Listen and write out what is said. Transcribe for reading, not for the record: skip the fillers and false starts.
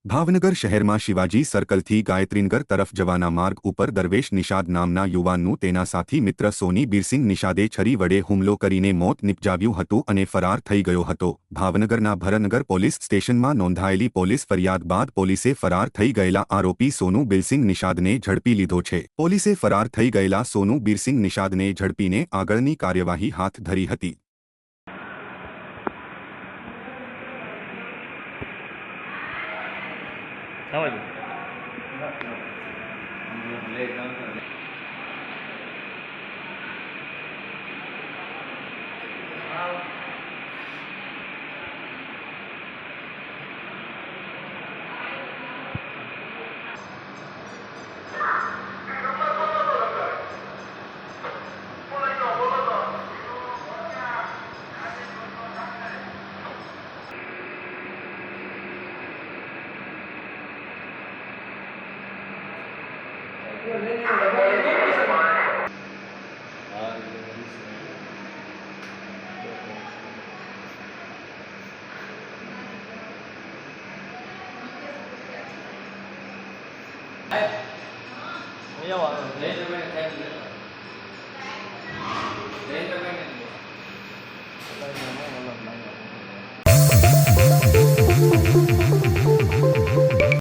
ભાવનગર શહેરમાં શિવાજી સર્કલથી ગાયત્રીનગર તરફ જવાના માર્ગ ઉપર દરવેશ નિષાદ નામના યુવાનનું તેના સાથી મિત્ર સોની બીરસિંગ નિષાદે છરી વડે હુમલો કરીને મોત નિપજાવ્યું હતું અને ફરાર થઈ ગયો હતો। ભાવનગરના ભરનગર પોલીસ સ્ટેશનમાં નોંધાયેલી પોલીસ ફરિયાદ બાદ પોલીસે ફરાર થઈ ગયેલા આરોપી સોનુ બીરસિંગ નિષાદને ઝડપી લીધો છે। પોલીસે ફરાર થઈ ગયેલા સોનુ બીરસિંગ નિષાદને ઝડપીને આગળની કાર્યવાહી હાથ ધરી હતી। Bây giờ bọn lấy cho mình thêm